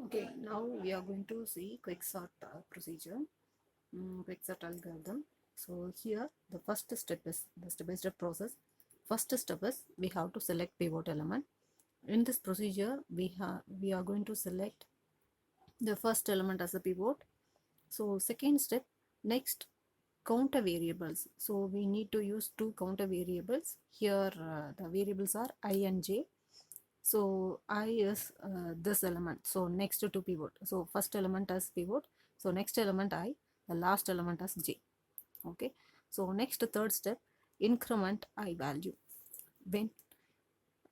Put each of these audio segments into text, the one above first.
Okay, now we are going to see quicksort procedure, quicksort algorithm. So here the first step is the step-by-step process. First step is we have to select pivot element. In this procedure, we are going to select the first element as a pivot. So second step, next counter variables. So we need to use two counter variables. Here the variables are I and j. So I is this element. So next to pivot. So first element as pivot. So next element I, the last element as j. Okay. So next third step, increment I value. When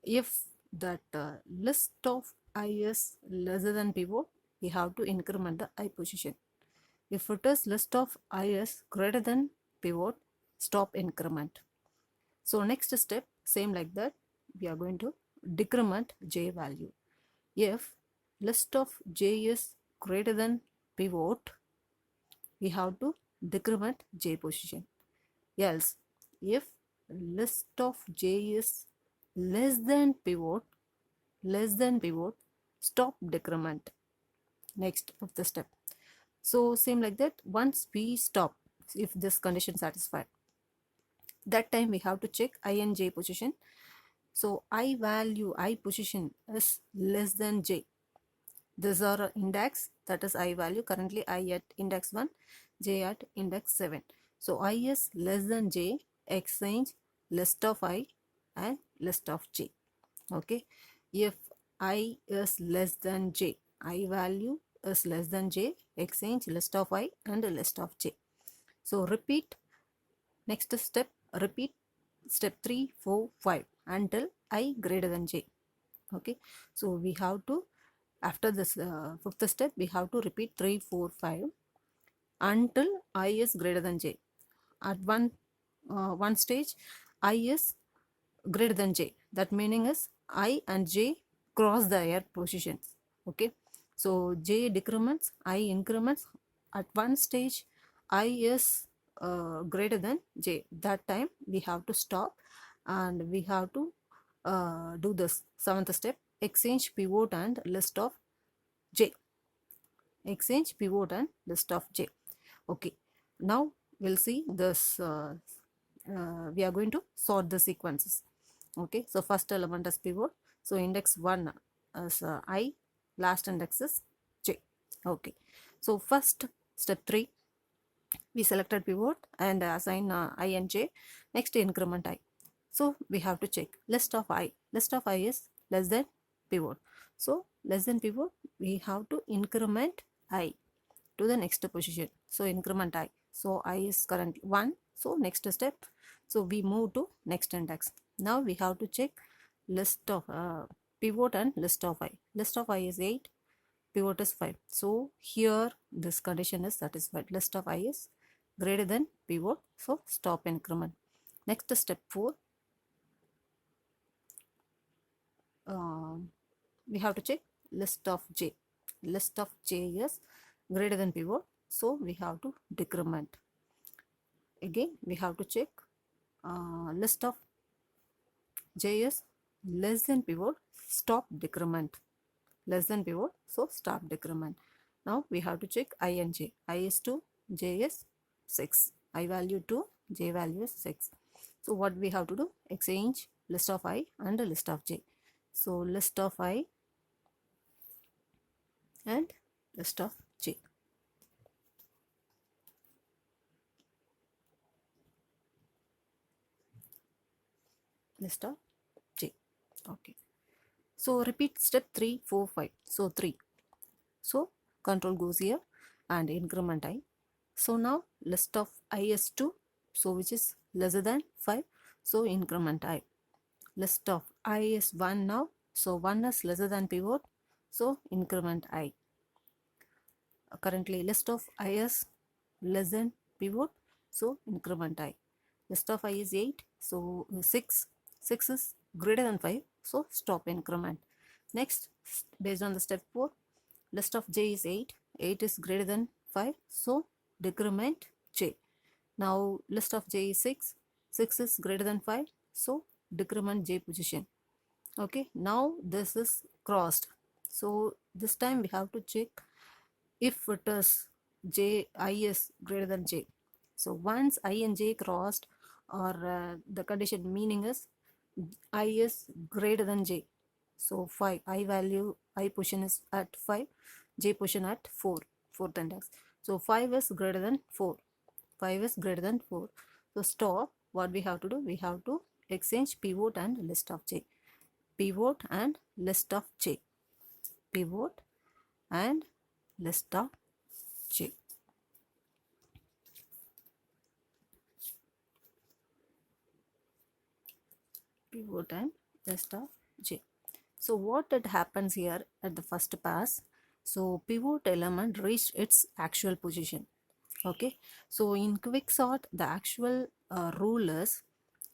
if that list of I is lesser than pivot, we have to increment the I position. If it is list of I is greater than pivot, stop increment. So next step, same like that, we are going to decrement j value. If list of j is greater than pivot, we have to decrement j position. Else, if list of j is less than pivot, stop decrement. Next of the step. So same like that, once we stop, if this condition satisfied, that time we have to check I and j position. So I value, I position is less than j. These are index, that is I value. Currently I at index 1, j at index 7. So I is less than j, exchange list of I and list of j. Okay. If I is less than j, I value is less than j, exchange list of I and list of j. So repeat next step, repeat step 3, 4, 5 until I greater than j. Okay. So we have to, after this fifth step, we have to repeat 3, 4, 5 until I is greater than j. At one stage, I is greater than j. That meaning is I and j cross the air positions. Okay. So j decrements, I increments. At one stage, I is greater than j. That time we have to stop and we have to do this seventh step, exchange pivot and list of j. Exchange pivot and list of j. Okay. Now we'll see this. We are going to sort the sequences. Okay. So first element is pivot. So index 1 is I. Last index is j. Okay. So first step 3, we selected pivot and assign I and j. Next increment I. So we have to check list of I. List of I is less than pivot. So less than pivot, we have to increment I to the next position. So increment I. So I is currently 1. So next step. So we move to next index. Now we have to check list of pivot and list of I. List of I is 8. Pivot is 5. So here this condition is satisfied. List of I is greater than pivot. So stop increment. Next step 4. We have to check list of j. List of j is greater than pivot. So we have to decrement. Again we have to check list of j is less than pivot. Stop decrement. Less than pivot. So stop decrement. Now we have to check I and j. I is 2, j is 6. I value 2, j value is 6. So what we have to do? Exchange list of I and list of j. So list of I and list of j. List of j. Okay. So repeat step 3, 4, 5. So 3. So control goes here and increment I. So now list of I is 2. So which is lesser than 5. So increment I. List of I is 1 now. So 1 is lesser than pivot. So increment I. Currently list of I is less than pivot. So increment I. List of I is 8. So 6. 6 is greater than 5. So stop increment. Next, based on the step 4, list of j is 8. 8 is greater than 5. So decrement j. Now list of j is 6. 6 is greater than 5. So decrement j position. Okay. Now this is crossed. So This time we have to check if it is I is greater than j. So once I and j crossed, or the condition meaning is I is greater than j. So 5, I value, I position is at 5, j position at 4, fourth index. So 5 is greater than 4. 5 is greater than 4. So stop. What we have to do? We have to exchange pivot and list of j. Pivot and list of j. Pivot and list of j. Pivot and list of j. So what it happens here at the first pass? So pivot element reached its actual position. Okay. So in quicksort, the actual rule is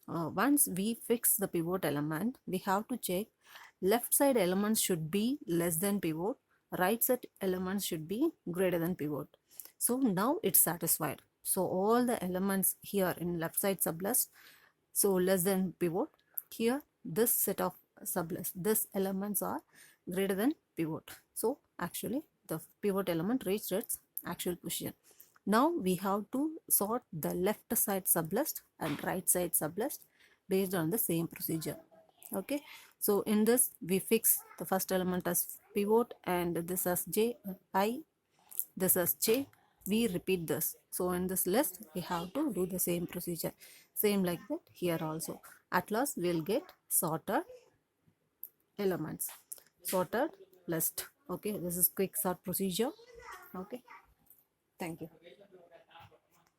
once we fix the pivot element, we have to check left side elements should be less than pivot, right side elements should be greater than pivot. So now it's satisfied. So all the elements here in left side sublist, so less than pivot. Here this set of sublist, this elements are greater than pivot. So actually the pivot element reached its actual position. Now we have to sort the left side sublist and right side sublist based on the same procedure. Okay, so in this we fix the first element as pivot and this as j, I, this as j. We repeat this. So in this list we have to do the same procedure, same like that here also. At last we'll get sorted elements, sorted list. Okay, this is quick sort procedure. Okay, thank you.